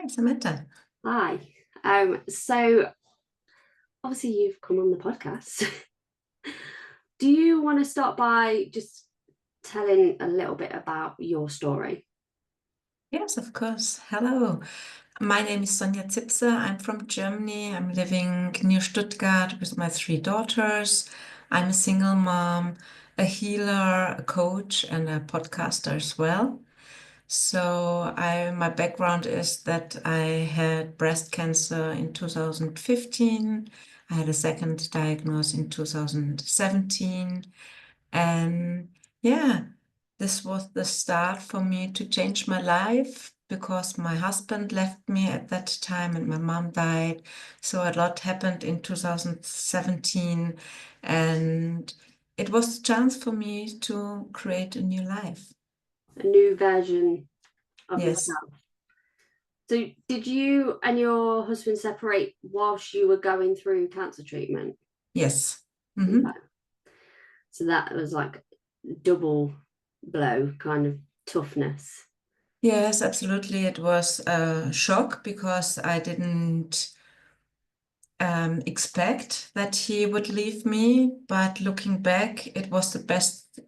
Hi, Samantha. Hi. So obviously you've come on the podcast. Do you want to start by just telling a little bit about your story? Yes, of course. Hello. My name is Sonja Zipser. I'm from Germany. I'm living near Stuttgart with my three daughters. I'm a single mom, a healer, a coach, and a podcaster as well. My background is that I had breast cancer in 2015. I had a second diagnosis in 2017. And yeah, this was the start for me to change my life because my husband left me at that time and my mom died. So a lot happened in 2017, and it was a chance for me to create a new life. A new version of Yes, yourself. So did you and your husband separate whilst you were going through cancer treatment? yes. Okay. So that was like double blow kind of toughness. Yes, absolutely. It was a shock because I didn't expect that he would leave me, but looking back, it was the best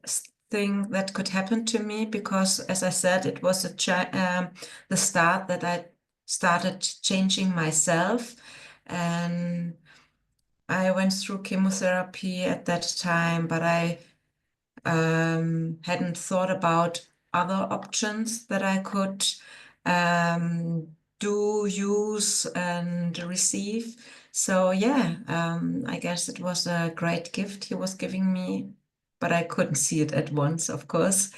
thing that could happen to me because, as I said, it was the start that I started changing myself, and I went through chemotherapy at that time, but I hadn't thought about other options that I could use and receive. So yeah, I guess it was a great gift he was giving me, but I couldn't see it at once, of course.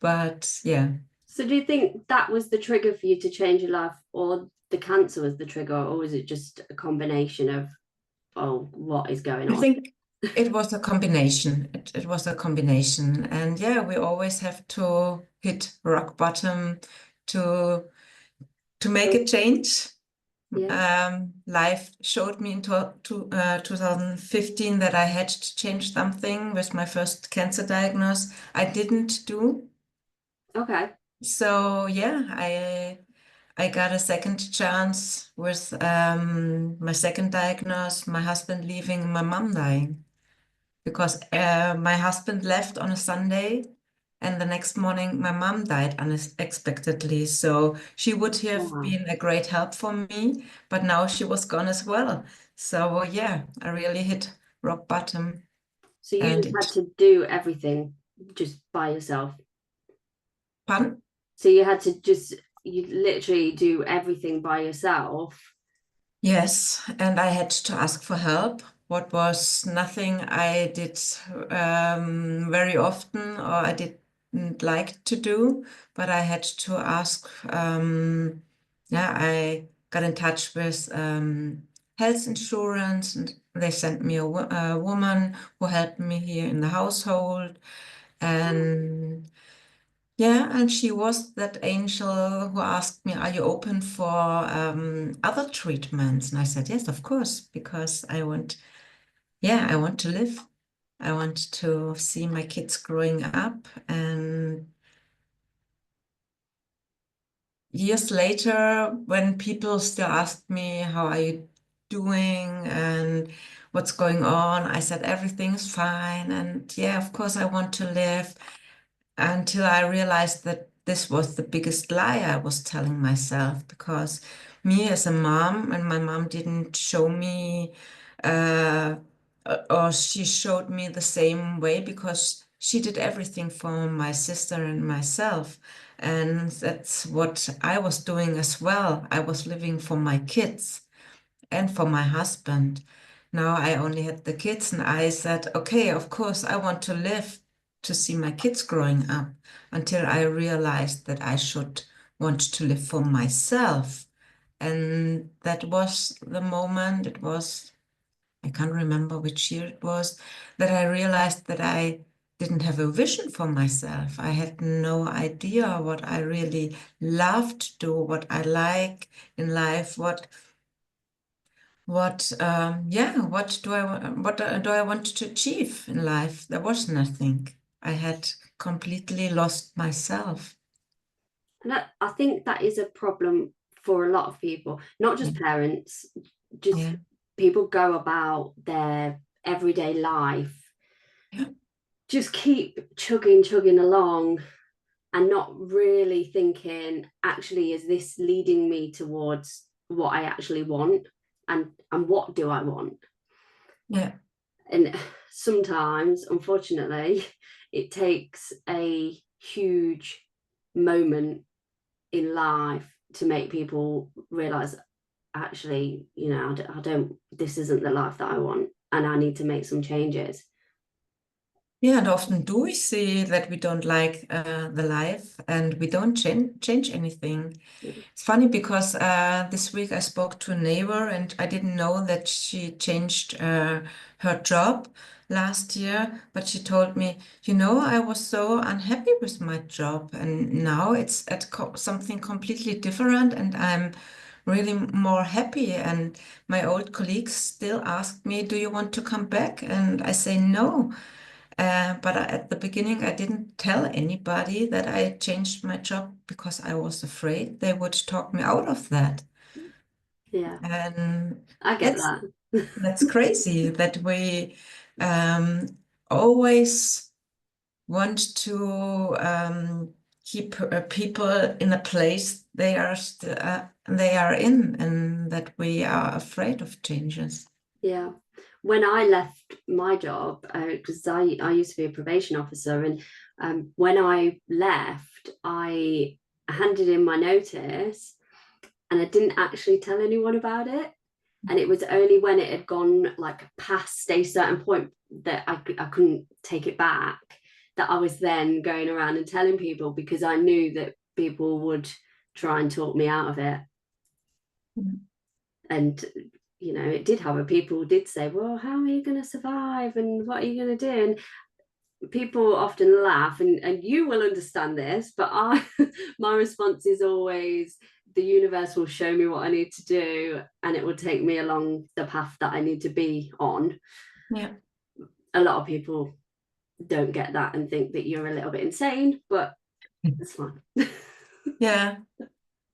But yeah, So do you think that was the trigger for you to change your life, or the cancer was the trigger, or was it just a combination of, oh, what is going I on? think it was a combination. It was a combination. And yeah, we always have to hit rock bottom to to make a change. Yeah. Life showed me in 2015 that I had to change something with my first cancer diagnosis. I didn't do. Okay. So yeah, I got a second chance with my second diagnosis, my husband leaving, my mom dying. Because my husband left on a Sunday, and the next morning my mom died unexpectedly. So she would have Wow. been a great help for me, but now she was gone as well. So yeah, I really hit rock bottom, So you and just had it. to do everything just by yourself. Pardon? So you had to just, you literally do everything by yourself. Yes, and I had to ask for help. What was nothing I did very often or I didn't like to do, but I had to ask. Yeah, I got in touch with health insurance, and they sent me a woman who helped me here in the household. And yeah, and she was that angel who asked me, "Are you open for other treatments?" And I said, "Yes, of course, because I want to live. I want to see my kids growing up." And years later, when people still asked me, "How are you doing?" and "What's going on?" I said, "Everything's fine." And yeah, of course, I want to live. Until I realized that this was the biggest lie I was telling myself, because me as a mom, and my mom didn't show me, uh, or she showed me the same way because she did everything for my sister and myself. And that's what I was doing as well. I was living for my kids and for my husband. Now I only had the kids, and I said, okay, of course, I want to live to see my kids growing up, until I realized that I should want to live for myself. And that was the moment, I can't remember which year it was, that I realized that I didn't have a vision for myself. I had no idea what I really love to do, what I like in life, what do I want to achieve in life? There was nothing. I had completely lost myself. And I think that is a problem for a lot of people, not just parents, just Yeah. people go about their everyday life, Yeah. just keep chugging along and not really thinking, actually, is this leading me towards what I actually want, and what do I want? Yeah. And sometimes, unfortunately, it takes a huge moment in life to make people realize, actually, you know, I don't, this isn't the life that I want, and I need to make some changes. Yeah, and often do we see that we don't like the life and we don't change anything. It's funny because this week I spoke to a neighbor and I didn't know that she changed her job last year, but she told me, you know, I was so unhappy with my job and now it's at something completely different and I'm really more happy. And my old colleagues still ask me, do you want to come back? And I say no. But at the beginning, I didn't tell anybody that I changed my job because I was afraid they would talk me out of that. Yeah, And I get that's that. that's crazy that we um, always want to keep people in a place they are in, and that we are afraid of changes. Yeah. When I left my job, because I used to be a probation officer, and when I left, I handed in my notice and I didn't actually tell anyone about it. And it was only when it had gone like past a certain point that I couldn't take it back, that I was then going around and telling people, because I knew that people would try and talk me out of it. Mm. And you know, it did happen. People did say, well, how are you going to survive and what are you going to do? And people often laugh, and you will understand this, but my response is always, the universe will show me what I need to do and it will take me along the path that I need to be on. Yeah. A lot of people don't get that and think that you're a little bit insane, but it's fine. Yeah.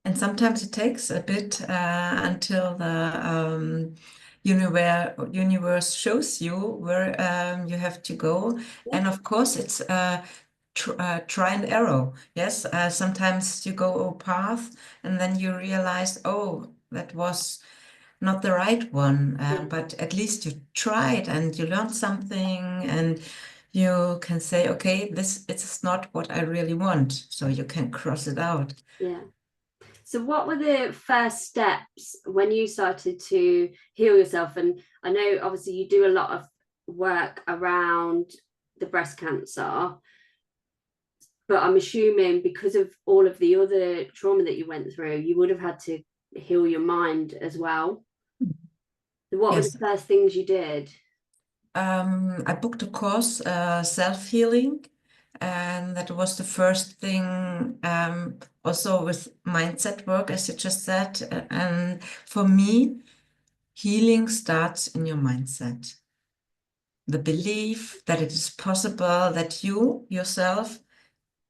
And sometimes it takes a bit until the universe shows you where you have to go. And of course, it's try and error. Yes, sometimes you go a path and then you realize, oh, that was not the right one. Yeah. But at least you tried and you learned something, and you can say, okay, this is not what I really want. So you can cross it out. Yeah. So what were the first steps when you started to heal yourself? And I know obviously you do a lot of work around the breast cancer, but I'm assuming because of all of the other trauma that you went through, you would have had to heal your mind as well. What were the Yes. first things you did? I booked a course, self-healing, and that was the first thing, also with mindset work, as you just said. And for me, healing starts in your mindset. The belief that it is possible that you yourself,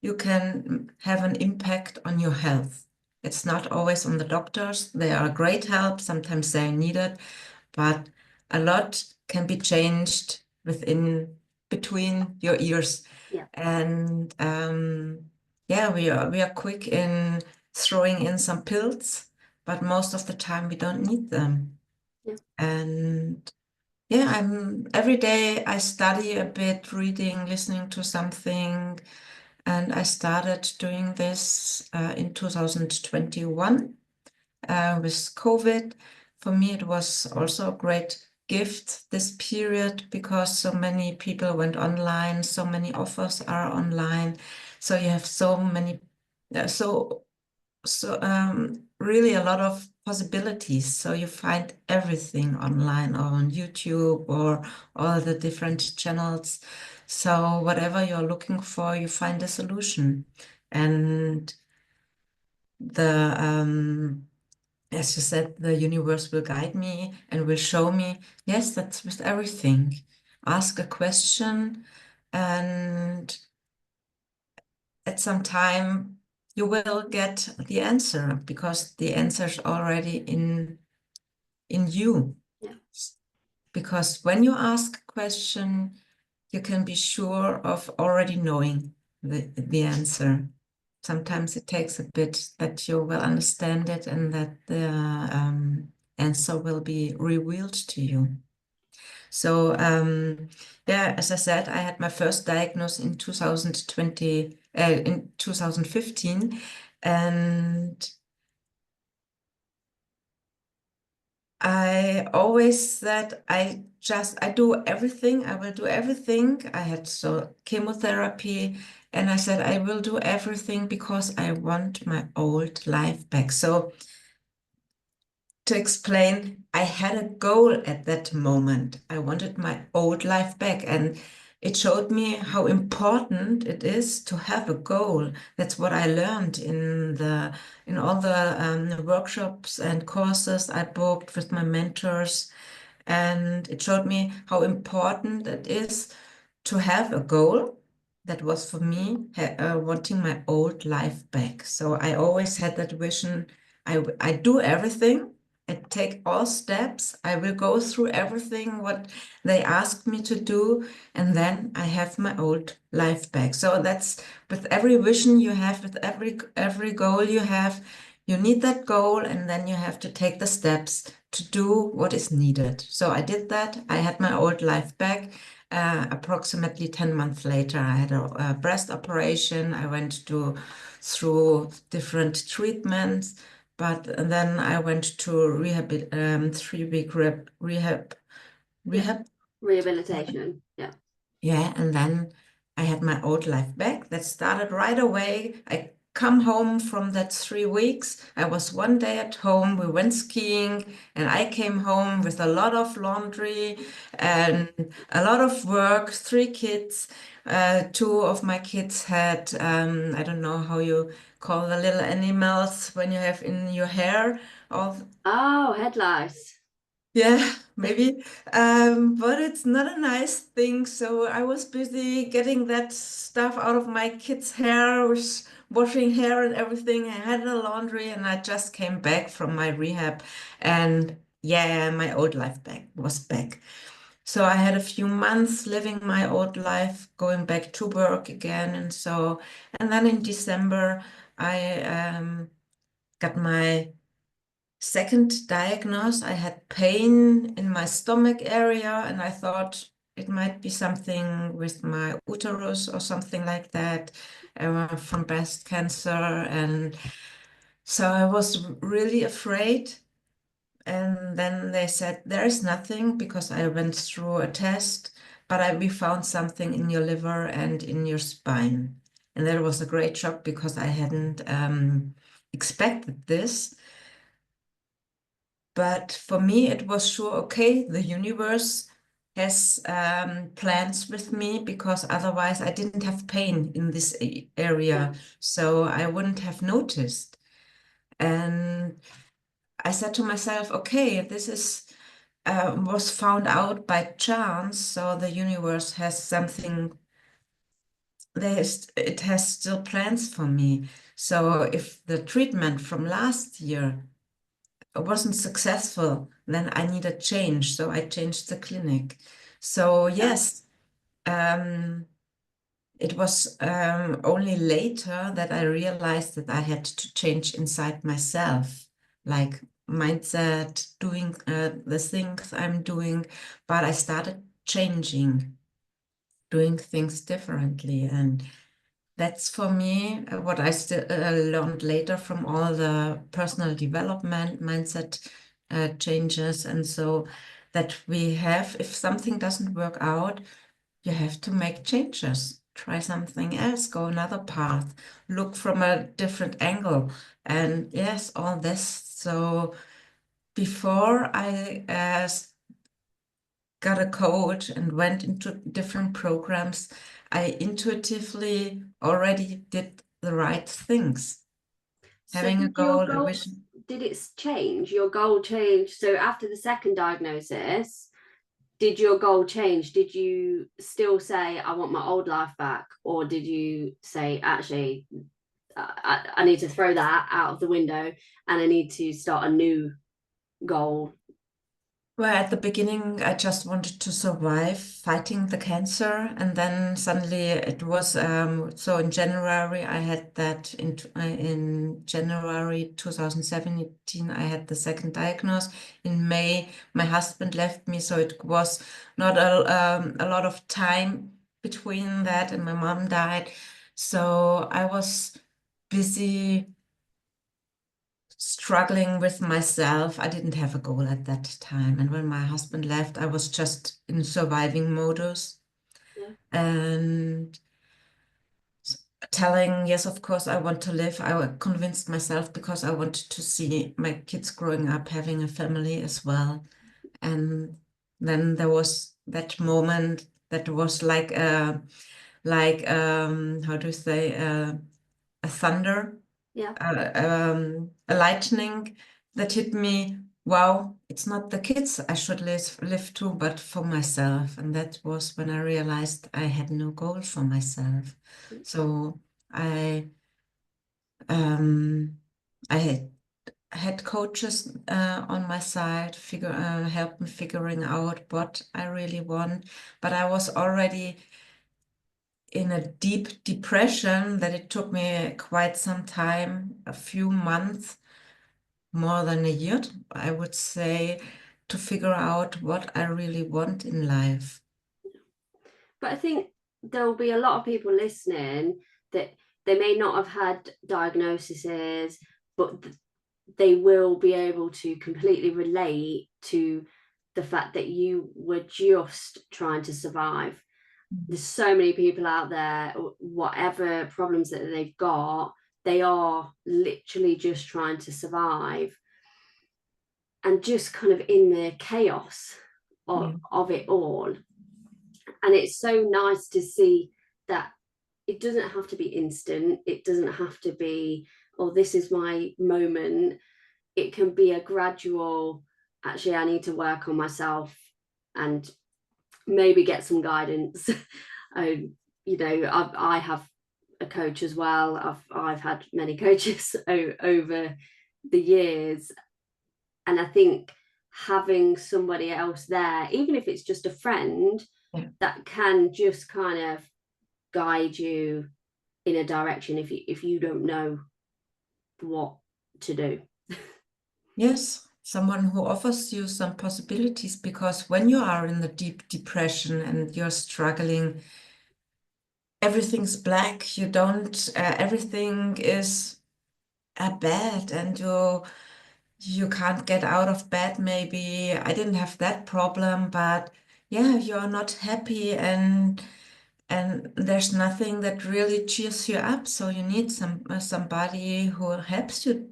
you can have an impact on your health. It's not always on the doctors. They are a great help. Sometimes they are needed, but a lot can be changed between your ears. Yeah. And yeah, we are quick in throwing in some pills, but most of the time we don't need them. Yeah. And yeah, every day I study a bit, reading, listening to something, and I started doing this in 2021 with COVID. For me, it was also a great gift this period because so many people went online, so many offers are online. So you have so many, really a lot of possibilities. So you find everything online or on YouTube or all the different channels. So whatever you're looking for, you find a solution. And as you said, the universe will guide me and will show me, yes, that's with everything. Ask a question, and at some time you will get the answer, because the answer is already in you. Yeah. Because when you ask a question, you can be sure of already knowing the answer. Sometimes it takes a bit that you will understand it and that the answer will be revealed to you. So yeah, as I said, I had my first diagnosis in 2015, and I always said I do everything. I will do everything. I had chemotherapy, and I said I will do everything because I want my old life back. So to explain, I had a goal at that moment. I wanted my old life back, and it showed me how important it is to have a goal. That's what I learned in all the workshops and courses I booked with my mentors, and it showed me how important it is to have a goal. That was for me wanting my old life back. So I always had that vision. I do everything. I take all steps. I will go through everything what they asked me to do, and then I have my old life back. So that's with every vision you have, with every goal you have, you need that goal, and then you have to take the steps to do what is needed. So I did that. I had my old life back. Approximately 10 months later, I had a breast operation. I went through different treatments, but then I went to rehab, 3-week rehab. Rehabilitation. Yeah. Yeah, and then I had my old life back. That started right away. I come home from that 3 weeks. I was one day at home. We went skiing, and I came home with a lot of laundry and a lot of work. 3 kids. 2 of my kids had, I don't know how you call the little animals when you have in your hair. All Oh, head lice. yeah, maybe. But it's not a nice thing. So I was busy getting that stuff out of my kids' hair, was washing hair and everything. I had the laundry, and I just came back from my rehab, and yeah, my old life back was back. So I had a few months living my old life, going back to work again, and then in December I got my second diagnosis. I had pain in my stomach area, and I thought it might be something with my uterus or something like that, from breast cancer. And so I was really afraid. And then they said, there is nothing, because I went through a test, but we found something in your liver and in your spine. And that was a great shock, because I hadn't expected this. But for me, it was sure, okay, the universe has plans with me, because otherwise I didn't have pain in this area. So I wouldn't have noticed. And I said to myself, okay, this was found out by chance. So the universe has something, it has still plans for me. So if the treatment from last year wasn't successful, then I need a change. So I changed the clinic. So yes, it was only later that I realized that I had to change inside myself, like mindset, doing the things I'm doing. But I started changing, doing things differently. And that's for me what I still learned later from all the personal development, mindset changes. And so that we have, if something doesn't work out, you have to make changes, try something else, go another path, look from a different angle. And yes, all this. So before I got a coach and went into different programs, I intuitively already did the right things. So Having a did your goal, a goal, vision. did it change? Your goal changed. So after the second diagnosis, did your goal change? Did you still say, I want my old life back? Or did you say, actually, I need to throw that out of the window and I need to start a new goal? Well, at the beginning, I just wanted to survive fighting the cancer, and then suddenly it was so in January I had that in January 2017 I had the second diagnosis. In May, my husband left me, so it was not a lot of time between that, and my mom died. So I was busy struggling with myself. I didn't have a goal at that time. And when my husband left, I was just in surviving modus Yeah. and telling, yes, of course, I want to live. I convinced myself because I wanted to see my kids growing up, having a family as well. And then there was that moment that was like how do you say, a thunder, Yeah. a lightning that hit me. Wow, it's not the kids I should live to, but for myself. And that was when I realized I had no goal for myself. So I um, I had coaches on my side, help me figuring out what I really want. But I was already in a deep depression that it took me quite some time, a few months, more than a year, I would say, to figure out what I really want in life. But I think there'll be a lot of people listening that they may not have had diagnoses, but they will be able to completely relate to the fact that you were just trying to survive. There's so many people out there, whatever problems that they've got, they are literally just trying to survive and just kind of in the chaos of it all. And it's so nice to see that it doesn't have to be instant. It doesn't have to be, oh, this is my moment. It can be a gradual, actually, I need to work on myself and maybe get some guidance. I have a coach as well. I've had many coaches over the years. And I think having somebody else there, even if it's just a friend, that can just kind of guide you in a direction if you don't know what to do. Yes, someone who offers you some possibilities, because when you are in the deep depression and you're struggling, everything's black. You don't, everything is bad, and you can't get out of bed. Maybe I didn't have that problem, but yeah, you're not happy, and there's nothing that really cheers you up. So you need somebody who helps you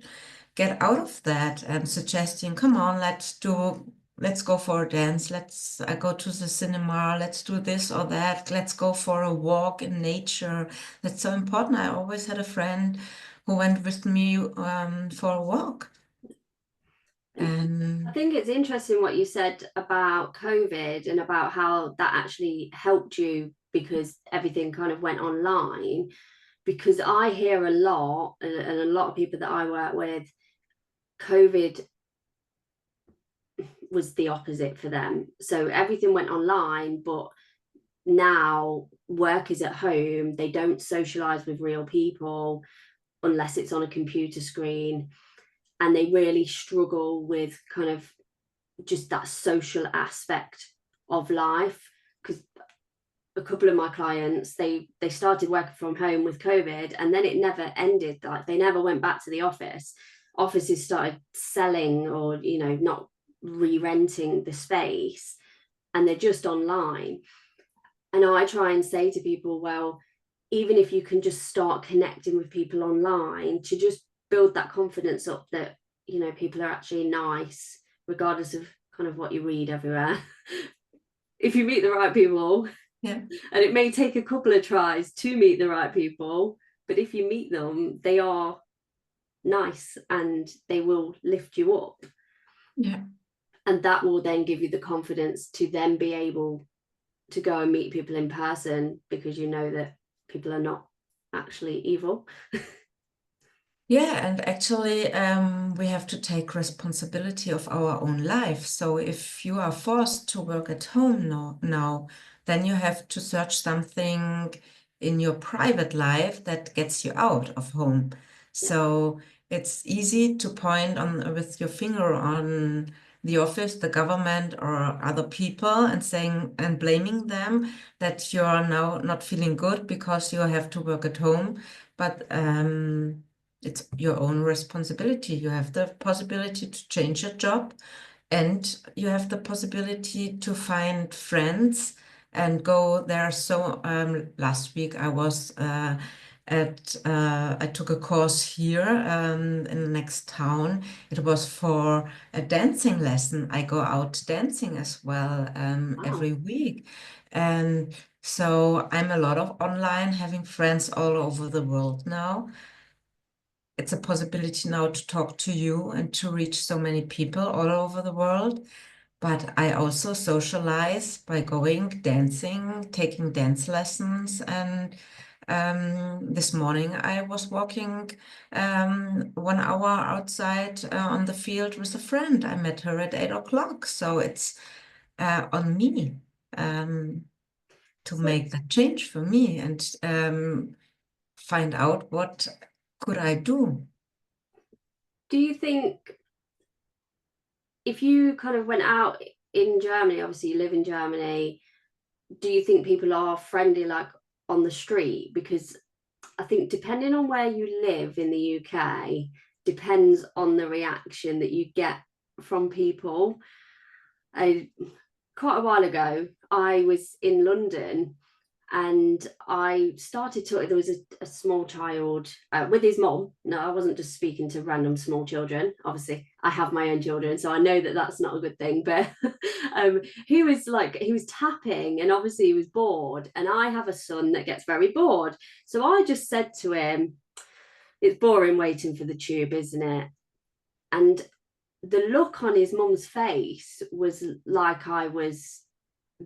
get out of that and suggesting, come on, let's go for a dance, let's go to the cinema, let's do this or that, let's go for a walk in nature. That's so important. I always had a friend who went with me for a walk. I think it's interesting what you said about COVID and about how that actually helped you because everything kind of went online. Because I hear a lot, and a lot of people that I work with, COVID was the opposite for them. So everything went online, but now work is at home. They don't socialize with real people unless it's on a computer screen. And they really struggle with kind of just that social aspect of life. Because a couple of my clients, they started working from home with COVID, and then it never ended. Like they never went back to the office. Offices started selling or not re-renting the space, and they're just online. And I try and say to people, well, even if you can just start connecting with people online to just build that confidence up that people are actually nice regardless of kind of what you read everywhere. If you meet the right people, Yeah. And it may take a couple of tries to meet the right people, but if you meet them, they are nice and they will lift you up. Yeah. And that will then give you the confidence to then be able to go and meet people in person, because you know that people are not actually evil. Yeah, and actually, we have to take responsibility of our own life. So if you are forced to work at home now, then you have to search something in your private life that gets you out of home. Yeah. So it's easy to point on with your finger on the office, the government, or other people and saying and blaming them that you're now not feeling good because you have to work at home. But it's your own responsibility. You have the possibility to change your job, and you have the possibility to find friends and go there. So last week I was I took a course here in the next town. It was for a dancing lesson. I go out dancing as well Wow. every week. And so I'm a lot of online, having friends all over the world now. It's a possibility now to talk to you and to reach so many people all over the world. But I also socialize by going dancing, taking dance lessons. And this morning I was walking 1 hour outside on the field with a friend. I met her at 8 o'clock. So it's on me to So make that change for me and find out what could I do. do you think if you kind of went out in Germany, obviously you live in Germany, do you think people are friendly like on the street? Because I think depending on where you live in the UK depends on the reaction that you get from people. Quite a while ago, I was in London and I started to, there was a small child with his mom. No, I wasn't just speaking to random small children. Obviously, I have my own children, so I know that that's not a good thing. But he was tapping, and obviously he was bored. And I have a son that gets very bored, so I just said to him, "It's boring waiting for the tube, isn't it?" And the look on his mum's face was like I was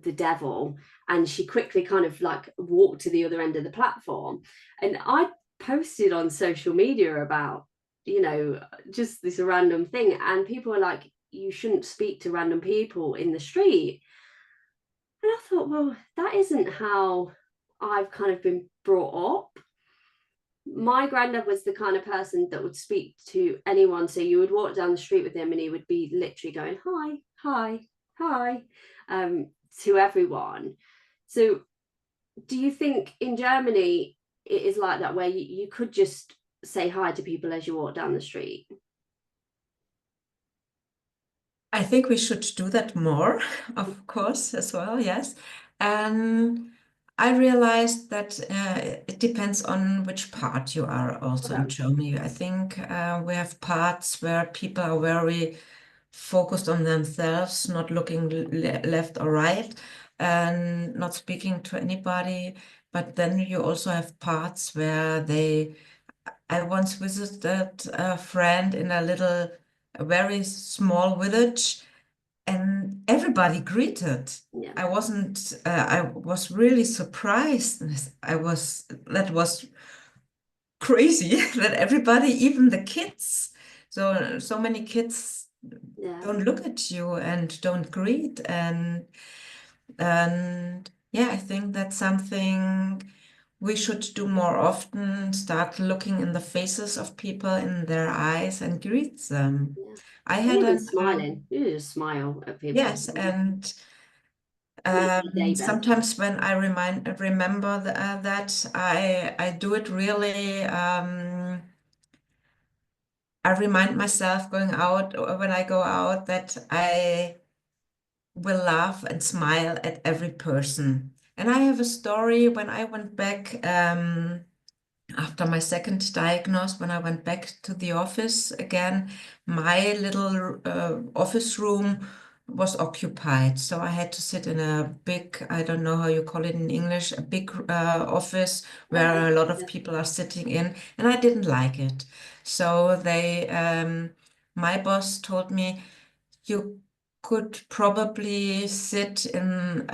the devil, and she quickly kind of like walked to the other end of the platform. And I posted on social media about, just this random thing, and people were like, you shouldn't speak to random people in the street. And I thought, well, that isn't how I've kind of been brought up. My granddad was the kind of person that would speak to anyone. So you would walk down the street with him and he would be literally going, hi, hi, hi, to everyone. So do you think in Germany it is like that, where you could just say hi to people as you walk down the street? I think we should do that more, of course, as well, yes. And I realized that it depends on which part you are also in Okay. Germany. I think we have parts where people are very focused on themselves, not looking left or right, and not speaking to anybody. But then you also have parts where I once visited a friend in a very small village, and everybody greeted. Yeah. I was really surprised. That was crazy that everybody, even the kids, so many kids Yeah. don't look at you and don't greet. And yeah, I think that's something we should do more often, start looking in the faces of people, in their eyes, and greet them. Yeah. I And had even an smiling, you just smile at people. yes, and Make their day better. sometimes when I remember that I do it really. I remind myself going out, or when I go out, that I will laugh and smile at every person. And I have a story when I went back after my second diagnosis, when I went back to the office again, my little office room was occupied. So I had to sit in a big, I don't know how you call it in English, a big office where a Okay. lot of Yeah. people are sitting in, and I didn't like it. So my boss told me, you could probably sit in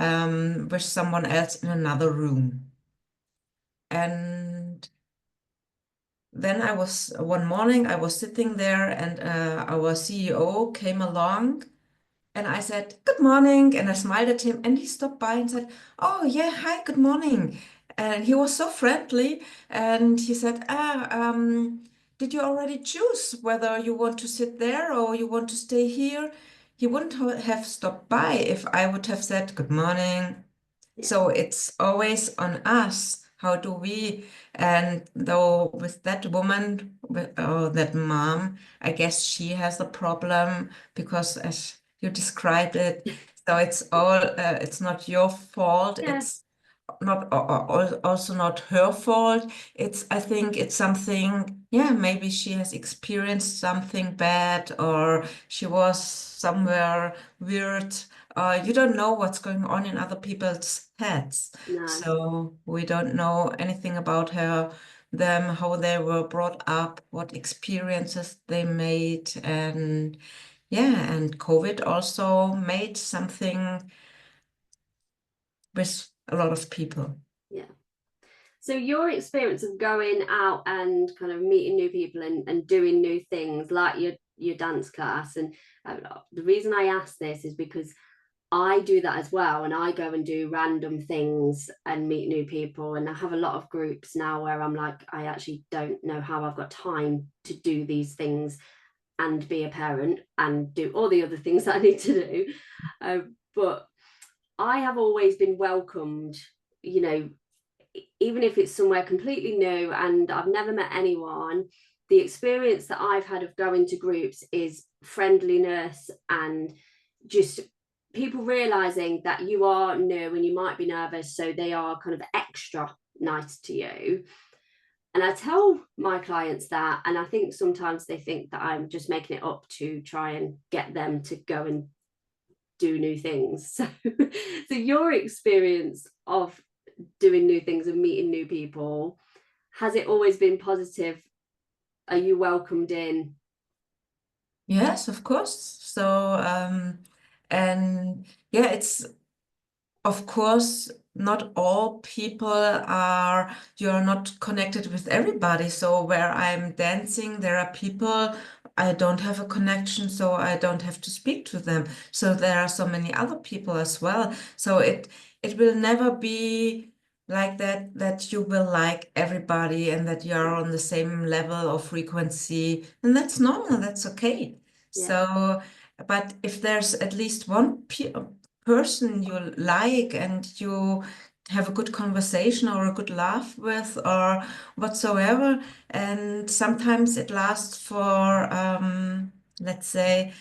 with someone else in another room. And then one morning I was sitting there, and our CEO came along, and I said, "Good morning." And I smiled at him, and he stopped by and said, "Oh, yeah, hi, good morning." And he was so friendly. And he said, did you already choose whether you want to sit there or you want to stay here? He wouldn't have stopped by if I would have said, "Good morning." Yeah. So it's always on us. How do we? And though with that woman, that mom, I guess she has a problem because, as you described it, so it's not your fault. Yeah. It's not also not her fault. I think it's something, yeah, maybe she has experienced something bad, or she was somewhere weird. You don't know what's going on in other people's heads. No. So we don't know anything about them, how they were brought up, what experiences they made. And yeah, and COVID also made something with a lot of people. Yeah. So your experience of going out and kind of meeting new people and doing new things like your dance class, and the reason I ask this is because I do that as well, and I go and do random things and meet new people, and I have a lot of groups now where I'm like, I actually don't know how I've got time to do these things and be a parent and do all the other things that I need to do, but I have always been welcomed, you know, even if it's somewhere completely new and I've never met anyone. The experience that I've had of going to groups is friendliness and just people realizing that you are new and you might be nervous, so they are kind of extra nice to you. And I tell my clients that, and I think sometimes they think that I'm just making it up to try and get them to go and do new things. So your experience of doing new things and meeting new people, has it always been positive? Are you welcomed in? Yes, of course. So, and yeah, it's of course not all people you're not connected with everybody. So where I'm dancing, there are people I don't have a connection, so I don't have to speak to them. So there are so many other people as well. So it will never be like that you will like everybody and that you're on the same level of frequency. And that's normal, that's okay. Yeah. So, but if there's at least one person you like and you have a good conversation or a good laugh with or whatsoever, and sometimes it lasts for let's say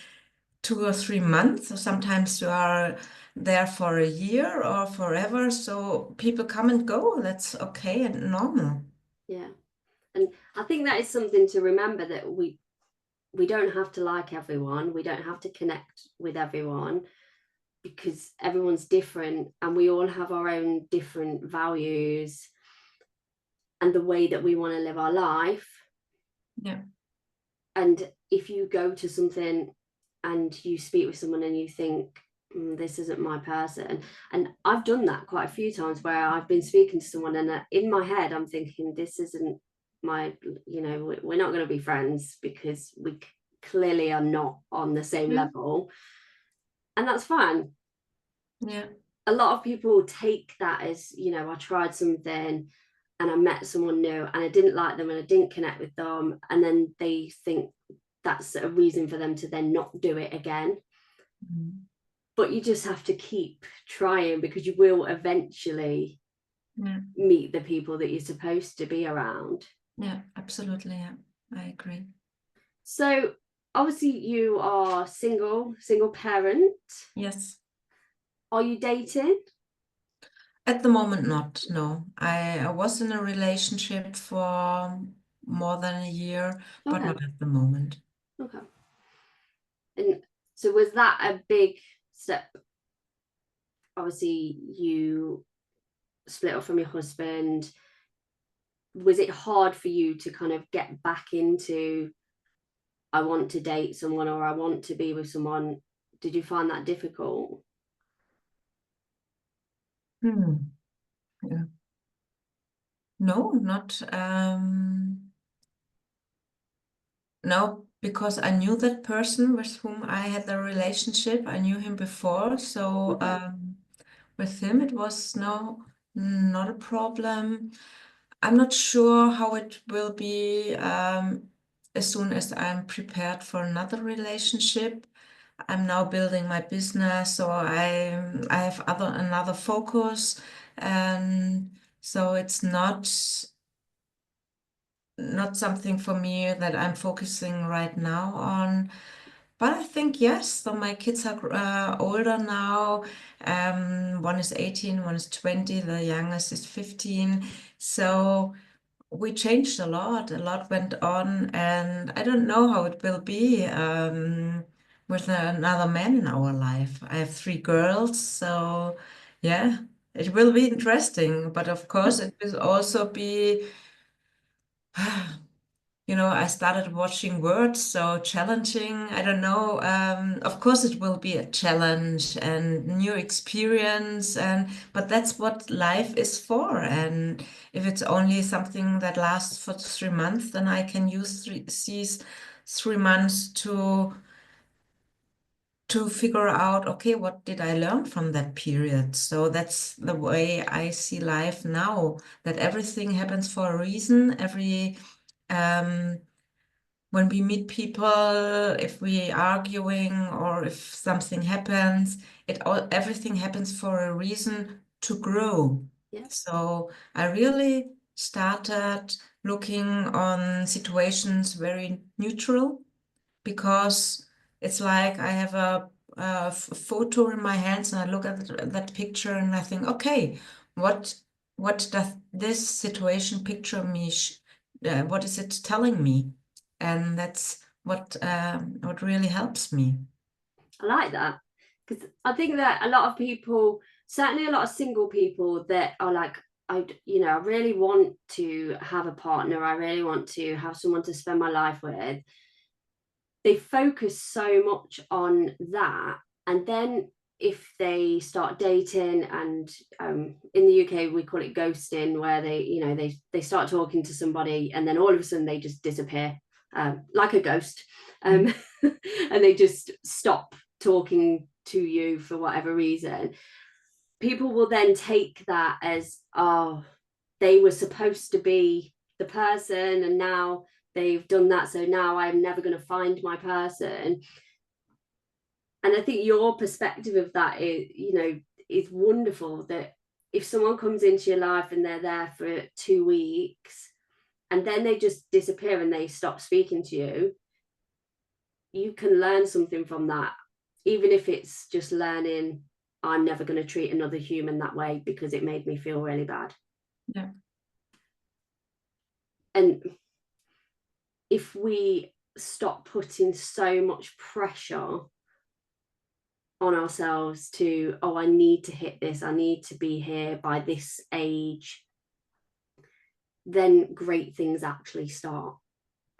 2 or 3 months, or sometimes you are there for a year or forever, so people come and go. That's okay and normal. Yeah. And I think that is something to remember, that we don't have to like everyone, we don't have to connect with everyone, because everyone's different and we all have our own different values and the way that we want to live our life. Yeah. And if you go to something and you speak with someone and you think, this isn't my person, and I've done that quite a few times where I've been speaking to someone and in my head I'm thinking, this isn't my, we're not going to be friends because we clearly are not on the same level, and that's fine. Yeah. A lot of people take that as, I tried something and I met someone new and I didn't like them and I didn't connect with them, and then they think that's a reason for them to then not do it again. Mm-hmm. But you just have to keep trying, because you will eventually meet the people that you're supposed to be around. Yeah, absolutely. Yeah, I agree. So obviously you are single parent. Yes. Are you dating? At the moment, not. No. I was in a relationship for more than a year, but Okay. not at the moment. Okay. And so was that a big step? Obviously you split up from your husband. Was it hard for you to kind of get back into, I want to date someone or I want to be with someone? Did you find that difficult? Yeah. No, not. No, because I knew that person with whom I had the relationship. I knew him before, so Okay. with him it was not a problem. I'm not sure how it will be as soon as I'm prepared for another relationship. I'm now building my business, so I have another focus, and so it's not something for me that I'm focusing right now on. But I think yes, so my kids are older now. One is 18, one is 20, the youngest is 15. So we changed a lot went on, and I don't know how it will be with another man in our life. I have three girls, so yeah, it will be interesting. But of course, it will also be I started watching Words, so challenging. I don't know. Of course, it will be a challenge and new experience, but that's what life is for. And if it's only something that lasts for 3 months, then I can use these 3 months to figure out, okay, what did I learn from that period? So that's the way I see life now, that everything happens for a reason. Um, when we meet people, if we arguing or if something happens, everything happens for a reason to grow. Yeah. So I really started looking on situations very neutral, because it's like I have a photo in my hands and I look at that picture and I think, okay, what does this situation picture me? What is it telling me? And that's what really helps me. I like that, because I think that a lot of people, certainly a lot of single people that are like, I really want to have a partner. I really want to have someone to spend my life with. They focus so much on that, and then if they start dating, and in the UK we call it ghosting, where they start talking to somebody and then all of a sudden they just disappear, like a ghost, Mm. and they just stop talking to you for whatever reason. People will then take that as, oh, they were supposed to be the person and now they've done that, so now I'm never going to find my person. And I think your perspective of that is wonderful, that if someone comes into your life and they're there for 2 weeks and then they just disappear and they stop speaking to you, you can learn something from that, even if it's just learning, I'm never going to treat another human that way because it made me feel really bad. Yeah, And if we stop putting so much pressure on ourselves to, oh, I need to hit this, I need to be here by this age, then great things actually start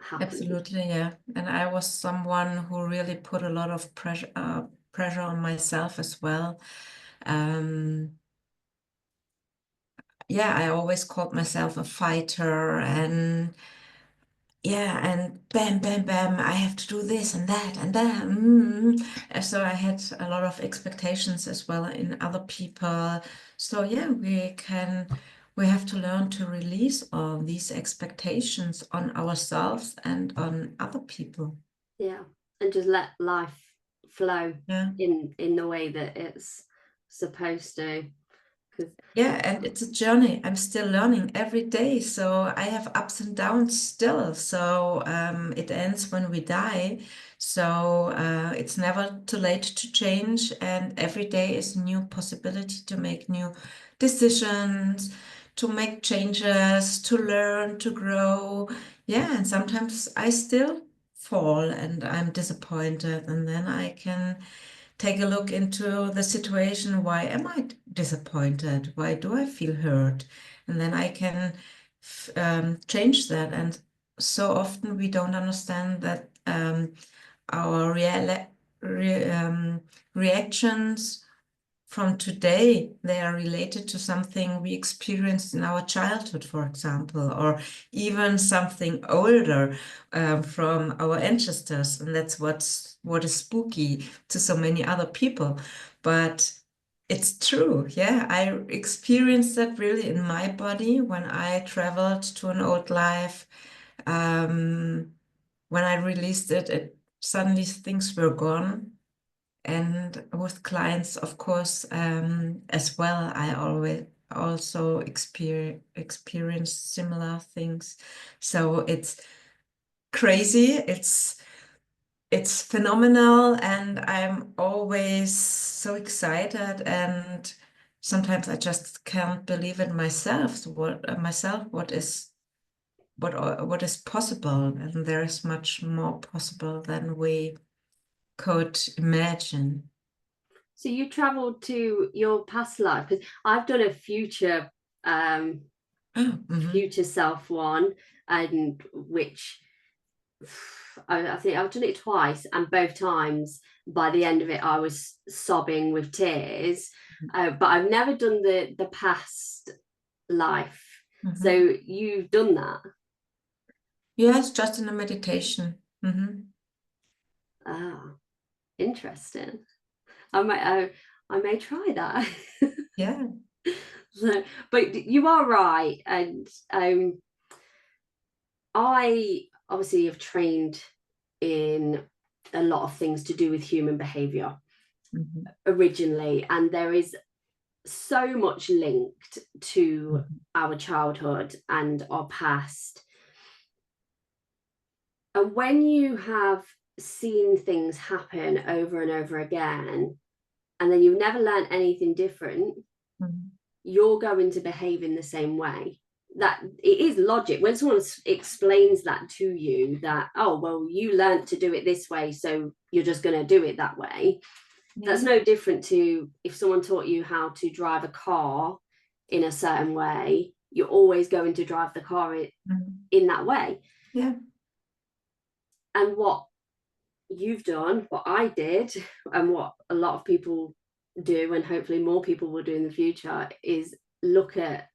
happening. absolutely. Yeah. And I was someone who really put a lot of pressure on myself as well. Um, yeah, I always called myself a fighter, and yeah, and bam, bam, bam, I have to do this and that and that. And so I had a lot of expectations as well in other people. So yeah, we have to learn to release all these expectations on ourselves and on other people. Yeah, and just let life flow Yeah. in the way that it's supposed to. Because Yeah, and it's a journey. I'm still learning every day. So I have ups and downs still. So it ends when we die. So it's never too late to change. And every day is a new possibility to make new decisions, to make changes, to learn, to grow. Yeah, and sometimes I still fall and I'm disappointed. And then I can take a look into the situation. Why am I disappointed? Why do I feel hurt? And then I can change that. And so often we don't understand that our reactions from today, they are related to something we experienced in our childhood, for example, or even something older from our ancestors. And that's what is spooky to so many other people. But it's true. Yeah, I experienced that really in my body when I traveled to an old life. When I released it, suddenly things were gone. And with clients, of course, as well, I always also experience similar things. So it's crazy. It's phenomenal, and I'm always so excited. And sometimes I just can't believe it myself. So what is possible, and there is much more possible than we could imagine. So you traveled to your past life, because I've done a future future self one, and which I think I've done it twice, and both times by the end of it I was sobbing with tears. But I've never done the past life. So you've done that? Yes, just in a meditation. Ah, interesting. I may try that. Yeah. So, but you are right, and I obviously have trained in a lot of things to do with human behavior originally, and there is so much linked to our childhood and our past. And when you have seen things happen over and over again, and then you've never learned anything different, you're going to behave in the same way. That it is logic. When someone explains that to you, that, oh, well, you learned to do it this way, so you're just going to do it that way. That's no different to if someone taught you how to drive a car in a certain way, you're always going to drive the car in that way. Yeah. And what you've done, what I did, and what a lot of people do, and hopefully more people will do in the future, is look at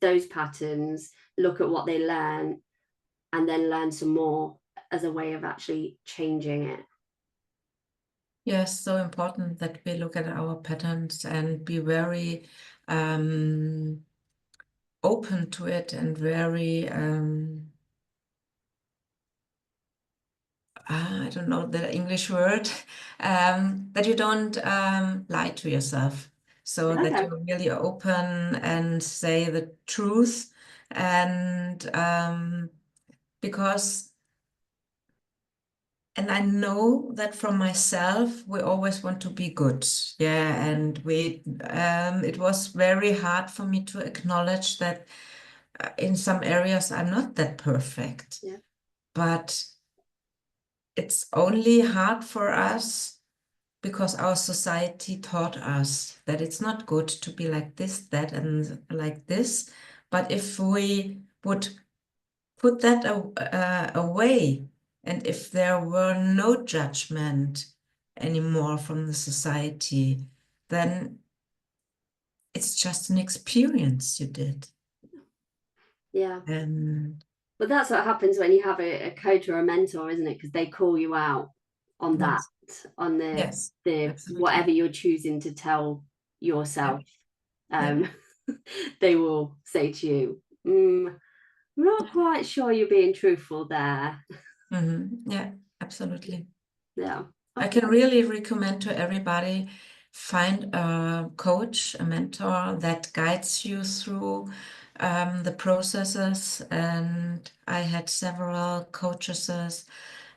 those patterns, look at what they learn, and then learn some more as a way of actually changing it. Yes, so important that we look at our patterns and be very open to it, and very I don't know the English word, that you don't lie to yourself. So that you're really open and say the truth. And and I know that from myself, we always want to be good. Yeah. And it was very hard for me to acknowledge that in some areas I'm not that perfect. Yeah. But it's only hard for us because our society taught us that it's not good to be like this, that, and like this. But if we would put that away, and if there were no judgment anymore from the society, then it's just an experience you did. Yeah. And but that's what happens when you have a coach or a mentor, isn't it? Because they call you out on that, on the whatever you're choosing to tell yourself. They will say to you, I'm not quite sure you're being truthful there. Yeah, absolutely. Yeah. I can really recommend to everybody, find a coach, a mentor that guides you through the processes. And I had several coaches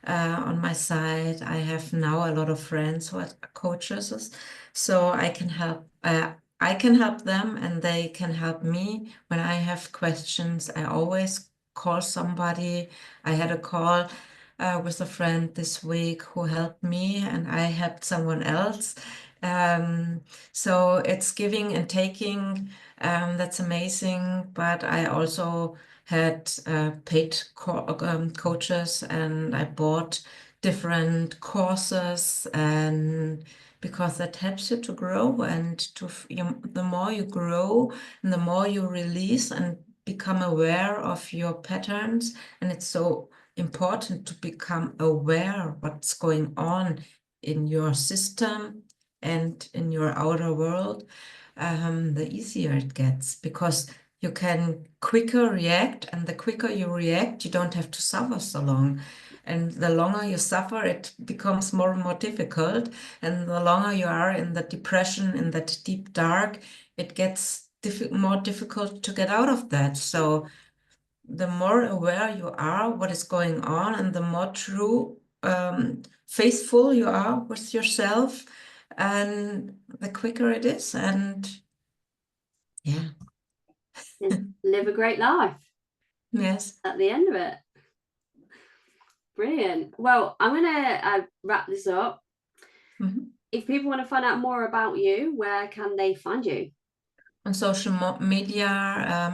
on my side. I have now a lot of friends who are coaches, so I can help. I can help them, and they can help me when I have questions. I always call somebody. I had a call with a friend this week who helped me, and I helped someone else. So it's giving and taking. That's amazing. But I also had paid coaches, and I bought different courses, and because that helps you to grow, and the more you grow and the more you release and become aware of your patterns. And it's so important to become aware what's going on in your system and in your outer world, the easier it gets, because you can quicker react, and the quicker you react, you don't have to suffer so long. And the longer you suffer, it becomes more and more difficult. And the longer you are in the depression, in that deep dark, it gets more difficult to get out of that. So the more aware you are what is going on, and the more true, faithful you are with yourself, and the quicker it is. And yeah. Live a great life. Yes. At the end of it. Brilliant. Well, I'm gonna wrap this up. If people want to find out more about you, where can they find you? On social media,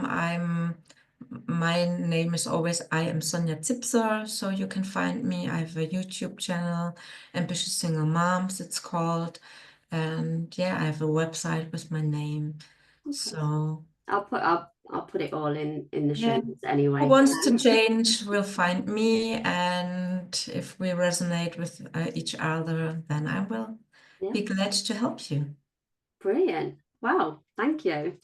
my name is always I am Sonja Zipser, so you can find me. I have a YouTube channel, Ambitious Single Moms, it's called. And yeah, I have a website with my name. Okay. So I'll put it all in the show notes anyway. Who wants to change will find me, and if we resonate with each other, then I will be glad to help you. Brilliant. Wow, thank you.